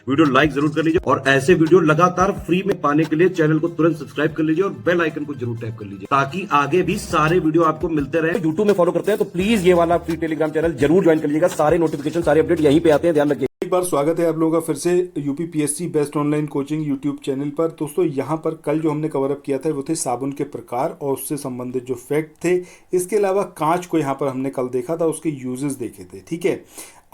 Video like जरूर कर लीजिए और ऐसे वीडियो लगातार फ्री में पाने के लिए चैनल को तुरंत सब्सक्राइब कर लीजिए और बेल आइकन को जरूर टैप कर लीजिए ताकि आगे भी सारे वीडियो आपको मिलते रहे। यूट्यूब में फॉलो करते हैं तो प्लीज ये वाला फ्री टेलीग्राम चैनल जरूर ज्वाइन कर लीजिएगा। सारे नोटिफिकेशन सारे अपडेट यहीं पे आते हैं, ध्यान रखिए। एक बार स्वागत है आप लोगों का फिर से UPPSC best online coaching YouTube channel पर। दोस्तों यहाँ पर कल जो हमने कवर अप किया था वो थे साबुन के प्रकार और उससे संबंधित जो फैक्ट थे। इसके अलावा कांच को यहाँ पर हमने कल देखा था, उसके यूजेस देखे थे। ठीक है,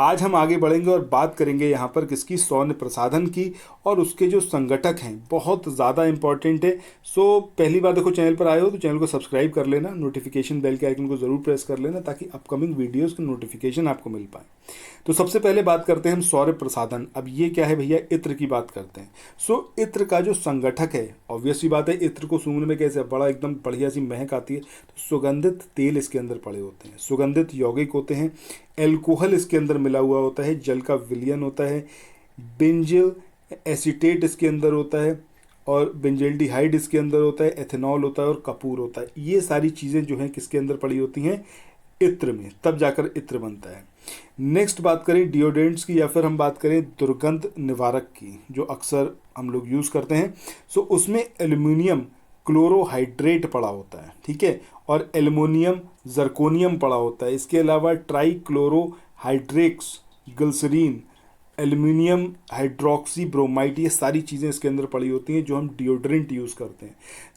आज हम आगे बढ़ेंगे और बात करेंगे यहाँ पर किसकी, सौम्य प्रसाधन की। और उसके जो संगठक हैं बहुत ज़्यादा इंपॉर्टेंट है। सो पहली बार देखो चैनल पर आए हो तो चैनल को सब्सक्राइब कर लेना, नोटिफिकेशन बेल के आइकन को ज़रूर प्रेस कर लेना ताकि अपकमिंग वीडियोज़ की नोटिफिकेशन आपको मिल पाए। तो सबसे पहले बात करते हैं हम सौर्य प्रसाधन। अब ये क्या है भैया, इत्र की बात करते हैं। सो इत्र का जो संगठक है, ऑब्वियस सी बात है, इत्र को सूंघने में कैसे बड़ा एकदम बढ़िया सी महक आती है। तो सुगंधित तेल इसके अंदर पड़े होते हैं, सुगंधित यौगिक होते हैं, एल्कोहल इसके अंदर मिला हुआ होता है, जल का विलयन होता है, बेंजिल एसीटेट इसके अंदर होता है और बेंजल्डिहाइड इसके अंदर होता है, एथेनॉल होता है और कपूर होता है। ये सारी चीज़ें जो हैं किसके अंदर पड़ी होती हैं, इत्र में, तब जाकर इत्र बनता है। नेक्स्ट बात करें डिओड्रेंट्स की या फिर हम बात करें दुर्गंध निवारक की जो अक्सर हम लोग यूज़ करते हैं। सो उसमें एल्युमिनियम क्लोरोहाइड्रेट पड़ा होता है, ठीक है, और एल्युमिनियम जर्कोनियम पड़ा होता है। इसके अलावा tri chlorohydrex, glycerine, aluminium hydroxy bromide, ये सारी चीज़ें इसके अंदर पड़ी होती हैं जो हम डिओड्रेंट यूज़ करते हैं।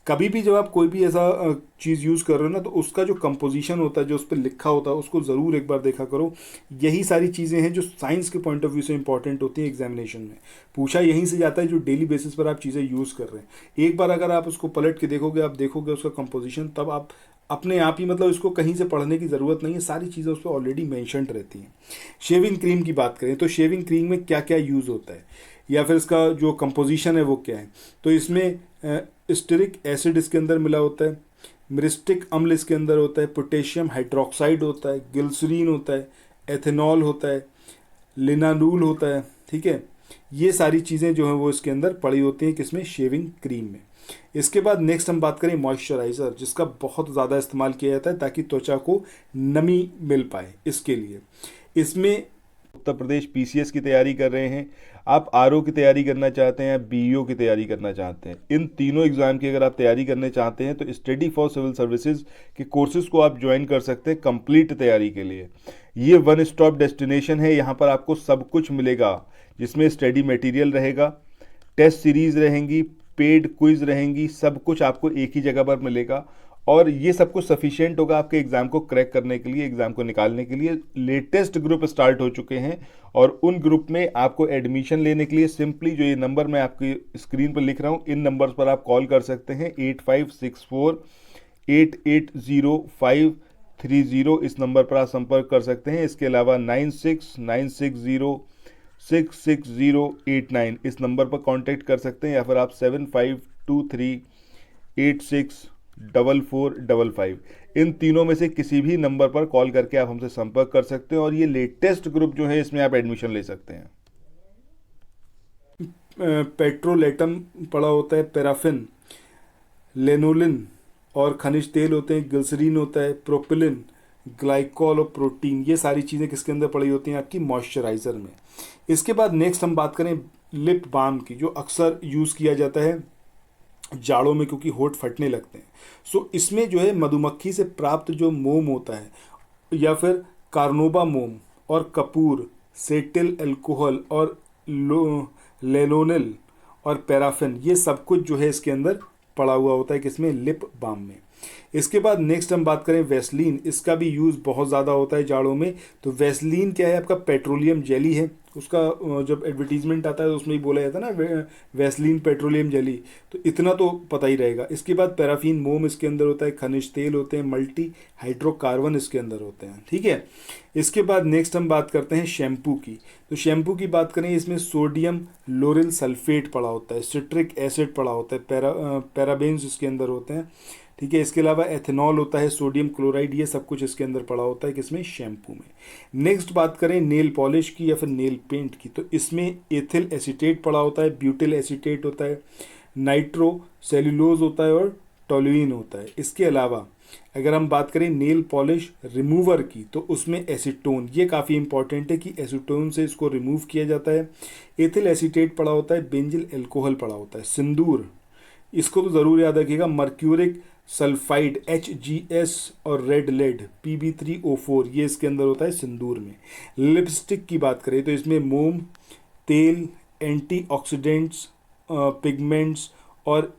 कभी भी जब आप कोई भी ऐसा चीज़ यूज़ कर रहे हो ना तो उसका जो कंपोजिशन होता है, जो उस पर लिखा होता है, उसको ज़रूर एक बार देखा करो। यही सारी चीज़ें हैं जो साइंस के पॉइंट ऑफ व्यू से इंपॉर्टेंट होती हैं। एग्जामिनेशन में पूछा यहीं से जाता है जो डेली बेसिस पर आप चीज़ें यूज़ कर रहे हैं। एक बार अगर आप उसको पलट के देखोगे, आप देखोगे उसका कंपोजिशन, तब आप अपने आप ही मतलब इसको कहीं से पढ़ने की ज़रूरत नहीं है, सारी चीज़ें उस पर ऑलरेडी मैंशनड रहती हैं। शेविंग क्रीम की बात करें तो शेविंग क्रीम में क्या क्या यूज़ होता है या फिर इसका जो कंपोजिशन है वो क्या है, तो इसमें स्टेरिक एसिड इसके अंदर मिला होता है, मिरिस्टिक अम्ल इसके अंदर होता है, पोटेशियम हाइड्रोक्साइड होता है, ग्लिसरीन होता है, एथेनॉल होता है, लिनालूल होता है। ठीक है, ये सारी चीज़ें जो हैं वो इसके अंदर पड़ी होती हैं किसमें, शेविंग क्रीम में। इसके बाद नेक्स्ट हम बात करें मॉइस्चराइज़र, जिसका बहुत ज़्यादा इस्तेमाल किया जाता है ताकि त्वचा को नमी मिल पाए। इसके लिए इसमें उत्तर प्रदेश पीसीएस की तैयारी कर रहे हैं, आप आरओ की तैयारी करना चाहते हैं, बीईओ की तैयारी करना चाहते हैं, इन तीनों एग्जाम की अगर आप तैयारी करने चाहते हैं तो स्टडी फॉर सिविल सर्विसेज के कोर्सेज को आप ज्वाइन कर सकते हैं कंप्लीट तैयारी के लिए। ये वन स्टॉप डेस्टिनेशन है, यहाँ पर आपको सब कुछ मिलेगा जिसमें स्टडी मटेरियल रहेगा, टेस्ट सीरीज रहेंगी, पेड क्विज रहेंगी, सब कुछ आपको एक ही जगह पर मिलेगा और ये सब कुछ सफिशिएंट होगा आपके एग्ज़ाम को क्रैक करने के लिए, एग्ज़ाम को निकालने के लिए। लेटेस्ट ग्रुप स्टार्ट हो चुके हैं और उन ग्रुप में आपको एडमिशन लेने के लिए सिंपली जो ये नंबर मैं आपकी स्क्रीन पर लिख रहा हूँ, इन नंबर्स पर आप कॉल कर सकते हैं। 8564880530 इस नंबर पर आप संपर्क कर सकते हैं। इसके अलावा 9696066089 इस नंबर पर कांटेक्ट कर सकते हैं या फिर आप 7523864455 इन तीनों में से किसी भी नंबर पर कॉल करके आप हमसे संपर्क कर सकते हैं और ये लेटेस्ट ग्रुप जो है इसमें आप एडमिशन ले सकते हैं। पेट्रोलेटम पड़ा होता है, पैराफिन, लेनोलिन और खनिज तेल होते हैं, ग्लिसरीन होता है, प्रोपिलिन, ग्लाइकॉल और प्रोटीन, ये सारी चीज़ें किसके अंदर पड़ी होती हैं, आपकी मॉइस्चराइज़र में। इसके बाद नेक्स्ट हम बात करें लिप बाम की, जो अक्सर यूज़ किया जाता है जाड़ों में क्योंकि होंठ फटने लगते हैं। सो इसमें जो है मधुमक्खी से प्राप्त जो मोम होता है या फिर कार्नोबा मोम और कपूर, सेटिल अल्कोहल और लेनोनिल और पैराफिन, ये सब कुछ जो है इसके अंदर पड़ा हुआ होता है किसमें, लिप बाम में। इसके बाद नेक्स्ट हम बात करें वैसलीन, इसका भी यूज़ बहुत ज़्यादा होता है जाड़ों में। तो वैसलीन क्या है, आपका पेट्रोलियम जेली है, उसका जब एडवर्टीजमेंट आता है तो उसमें ही बोला जाता है ना वैसलीन पेट्रोलियम जेली, तो इतना तो पता ही रहेगा। इसके बाद पैराफिन मोम इसके अंदर होता है, खनिज तेल होते हैं, मल्टी हाइड्रोकार्बन इसके अंदर होते हैं। ठीक है, इसके बाद नेक्स्ट हम बात करते हैं शैम्पू की। तो शैम्पू की बात करें, इसमें सोडियम लोरिल सल्फेट पड़ा होता है, सिट्रिक एसिड पड़ा होता है, पैराबेन्स इसके अंदर होते हैं। ठीक है, इसके अलावा एथेनॉल होता है, सोडियम क्लोराइड, ये सब कुछ इसके अंदर पड़ा होता है किसमें, शैम्पू में। नेक्स्ट बात करें नेल पॉलिश की या फिर नेल पेंट की, तो इसमें एथिल एसीटेट पड़ा होता है, ब्यूटिल एसीटेट होता है, नाइट्रो सेल्यूलोज होता है और टोलुइन होता है। इसके अलावा अगर हम बात करें नेल पॉलिश रिमूवर की तो उसमें एसीटोन, ये काफ़ी इंपॉर्टेंट है कि एसीटोन से इसको रिमूव किया जाता है। एथिल एसीटेट पड़ा होता है, बेंजिल एल्कोहल पड़ा होता है। सिंदूर, इसको तो ज़रूर याद रखिएगा, मर्क्यूरिक सल्फाइड HGS और रेड लेड Pb3O4, ये इसके अंदर होता है सिंदूर में। लिपस्टिक की बात करें तो इसमें मोम, तेल, एंटीऑक्सीडेंट्स, पिगमेंट्स और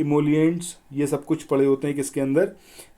इमोलिएंट्स, ये सब कुछ पड़े होते हैं किसके अंदर,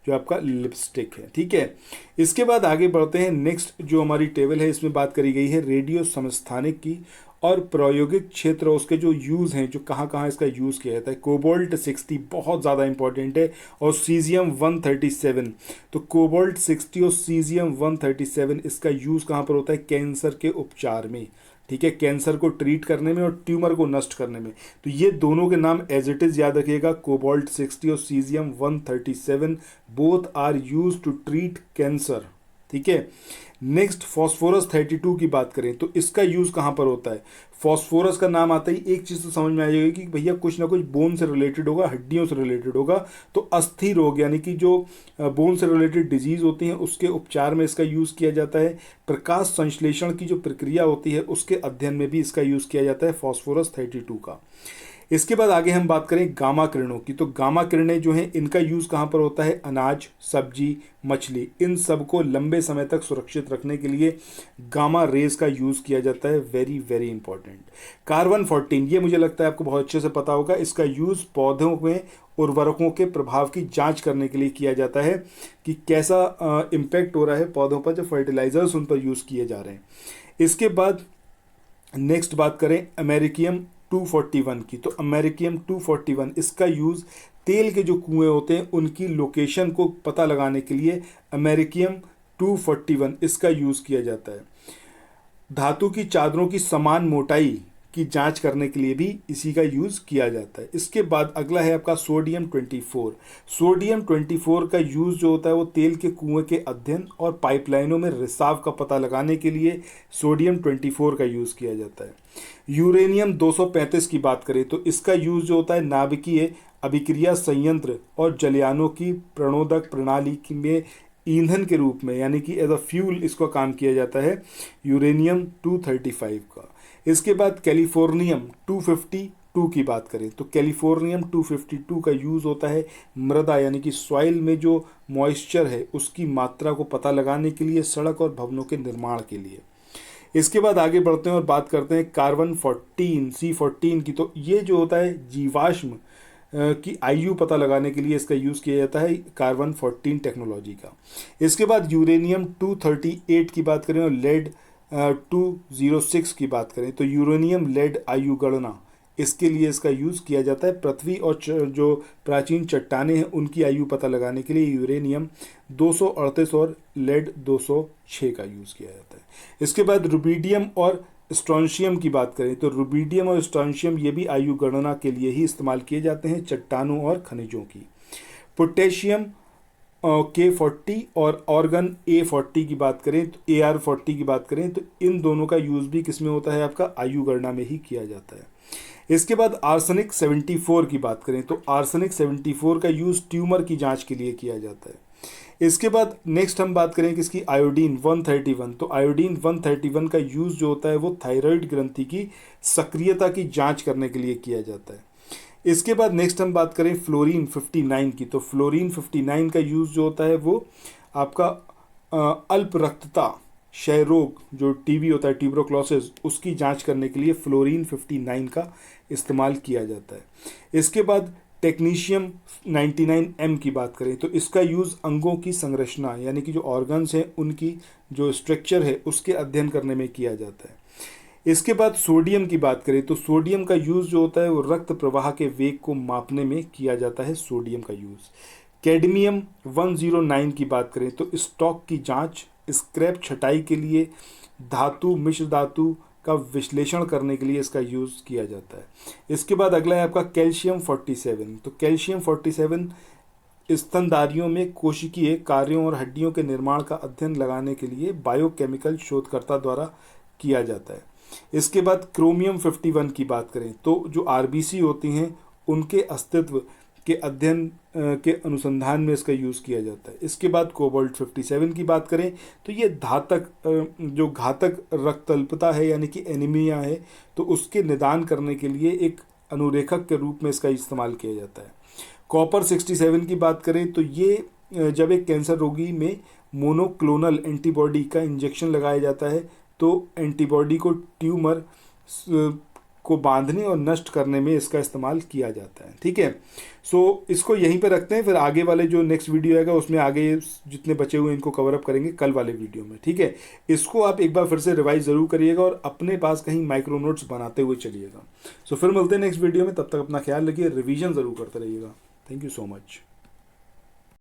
जो आपका लिपस्टिक है। ठीक है, इसके बाद आगे बढ़ते हैं। नेक्स्ट जो हमारी टेबल है इसमें बात करी गई है रेडियो समस्थानिक की और प्रायोगिक क्षेत्र, उसके जो यूज़ हैं, जो कहाँ कहाँ इसका यूज़ किया जाता है। कोबाल्ट 60 बहुत ज़्यादा इंपॉर्टेंट है, और सीजियम 137। तो कोबाल्ट 60 और सीजियम 137 इसका यूज़ कहाँ पर होता है, कैंसर के उपचार में। ठीक है, कैंसर को ट्रीट करने में और ट्यूमर को नष्ट करने में। तो ये दोनों के नाम एज इट इज़ याद रखिएगा, कोबाल्ट 60 और caesium 137, both are use to treat cancer. ठीक है, नेक्स्ट फॉस्फोरस 32 की बात करें तो इसका यूज़ कहाँ पर होता है। फॉस्फोरस का नाम आता ही एक चीज़ तो समझ में आ जाएगी कि भैया कुछ ना कुछ बोन से रिलेटेड होगा, हड्डियों से रिलेटेड होगा। तो अस्थि रोग यानी कि जो बोन से रिलेटेड डिजीज़ होती हैं उसके उपचार में इसका यूज़ किया जाता है। प्रकाश संश्लेषण की जो प्रक्रिया होती है उसके अध्ययन में भी इसका यूज़ किया जाता है फॉस्फोरस 32 का। इसके बाद आगे हम बात करें गामा किरणों की, तो गामा किरणें जो हैं इनका यूज़ कहाँ पर होता है, अनाज, सब्जी, मछली, इन सब को लंबे समय तक सुरक्षित रखने के लिए गामा रेज का यूज़ किया जाता है। Very very important. कार्बन 14, ये मुझे लगता है आपको बहुत अच्छे से पता होगा, इसका यूज़ पौधों में उर्वरकों के प्रभाव की जांच करने के लिए किया जाता है कि कैसा इम्पैक्ट हो रहा है पौधों पर जब फर्टिलाइजर्स उन पर यूज़ किए जा रहे हैं। इसके बाद नेक्स्ट बात करें अमेरिकियम 241 की, तो अमेरिकियम 241 इसका यूज़ तेल के जो कुएं होते हैं उनकी लोकेशन को पता लगाने के लिए अमेरिकियम 241 इसका यूज़ किया जाता है। धातु की चादरों की समान मोटाई की जांच करने के लिए भी इसी का यूज़ किया जाता है। इसके बाद अगला है आपका सोडियम 24। सोडियम 24 का यूज़ जो होता है वो तेल के कुएं के अध्ययन और पाइपलाइनों में रिसाव का पता लगाने के लिए सोडियम 24 का यूज़ किया जाता है। यूरेनियम 235 की बात करें तो इसका यूज़ जो होता है नाभिकीय अभिक्रिया संयंत्र और जलयानों की प्रणोदक प्रणाली में ईंधन के रूप में, यानी कि एज अ फ्यूल इसका काम किया जाता है यूरेनियम 235 का। इसके बाद कैलिफोर्नियम 252 की बात करें तो कैलिफोर्नियम 252 का यूज़ होता है मृदा यानी कि सॉइल में जो मॉइस्चर है उसकी मात्रा को पता लगाने के लिए, सड़क और भवनों के निर्माण के लिए। इसके बाद आगे बढ़ते हैं और बात करते हैं कार्बन 14 C14 की, तो ये जो होता है जीवाश्म की आयु पता लगाने के लिए इसका यूज़ किया जाता है कार्बन 14 टेक्नोलॉजी का। इसके बाद यूरेनियम 238 की बात करें और लेड 206 की बात करें तो यूरेनियम लेड आयु गणना, इसके लिए इसका यूज़ किया जाता है। पृथ्वी और जो प्राचीन चट्टानें हैं उनकी आयु पता लगाने के लिए यूरेनियम 238 और लेड 206 का यूज़ किया जाता है। इसके बाद रुबिडियम और स्ट्रोंशियम की बात करें तो रुबिडियम और स्ट्रोंशियम ये भी आयु गणना के लिए ही इस्तेमाल किए जाते हैं चट्टानों और खनिजों की। पोटेशियम K40 और ऑर्गन A40 की बात करें तो AR40 की बात करें तो इन दोनों का यूज़ भी किस में होता है, आपका आयु गणना में ही किया जाता है। इसके बाद आर्सेनिक 74 की बात करें तो आर्सेनिक 74 का यूज़ ट्यूमर की जांच के लिए किया जाता है। इसके बाद नेक्स्ट हम बात करें किसकी, आयोडीन 131, तो आयोडीन 131 का यूज़ जो होता है वो थायराइड ग्रंथि की सक्रियता की जांच करने के लिए किया जाता है। इसके बाद नेक्स्ट हम बात करें फ्लोरीन 59 की, तो फ्लोरीन 59 का यूज़ जो होता है वो आपका अल्प रक्तता, क्षय रोग जो टीबी होता है ट्यूबरोक्लोसिस, उसकी जांच करने के लिए फ्लोरीन 59 का इस्तेमाल किया जाता है। इसके बाद टेक्नीशियम 99M की बात करें तो इसका यूज़ अंगों की संरचना यानी कि जो ऑर्गन्स हैं उनकी जो स्ट्रक्चर है उसके अध्ययन करने में किया जाता है। इसके बाद सोडियम की बात करें तो सोडियम का यूज़ जो होता है वो रक्त प्रवाह के वेग को मापने में किया जाता है, सोडियम का यूज़। कैडमियम 109 की बात करें तो स्टॉक की जांच, स्क्रैप छटाई के लिए, धातु मिश्र धातु का विश्लेषण करने के लिए इसका यूज़ किया जाता है। इसके बाद अगला है आपका कैल्शियम 47, तो कैल्शियम 47 स्तनधारियों में कोशिकीय कार्यों और हड्डियों के निर्माण का अध्ययन लगाने के लिए बायोकेमिकल शोधकर्ता द्वारा किया जाता है। इसके बाद क्रोमियम 51 की बात करें तो जो आरबीसी होती हैं उनके अस्तित्व के अध्ययन के अनुसंधान में इसका यूज़ किया जाता है। इसके बाद कोबाल्ट 57 की बात करें तो ये जो घातक रक्त अल्पता है यानी कि एनीमिया है, तो उसके निदान करने के लिए एक अनुरेखक के रूप में इसका इस्तेमाल किया जाता है। कॉपर 67 की बात करें तो ये जब एक कैंसर रोगी में मोनोक्लोनल एंटीबॉडी का इंजेक्शन लगाया जाता है तो एंटीबॉडी को ट्यूमर को बांधने और नष्ट करने में इसका इस्तेमाल किया जाता है। ठीक है, सो इसको यहीं पे रखते हैं, फिर आगे वाले जो नेक्स्ट वीडियो आएगा उसमें आगे जितने बचे हुए इनको कवर अप करेंगे कल वाले वीडियो में। ठीक है, इसको आप एक बार फिर से रिवाइज ज़रूर करिएगा और अपने पास कहीं माइक्रो नोट्स बनाते हुए चलिएगा। सो फिर मिलते हैं नेक्स्ट वीडियो में, तब तक अपना ख्याल रखिए, रिवीजन ज़रूर करते रहिएगा। Thank you so much.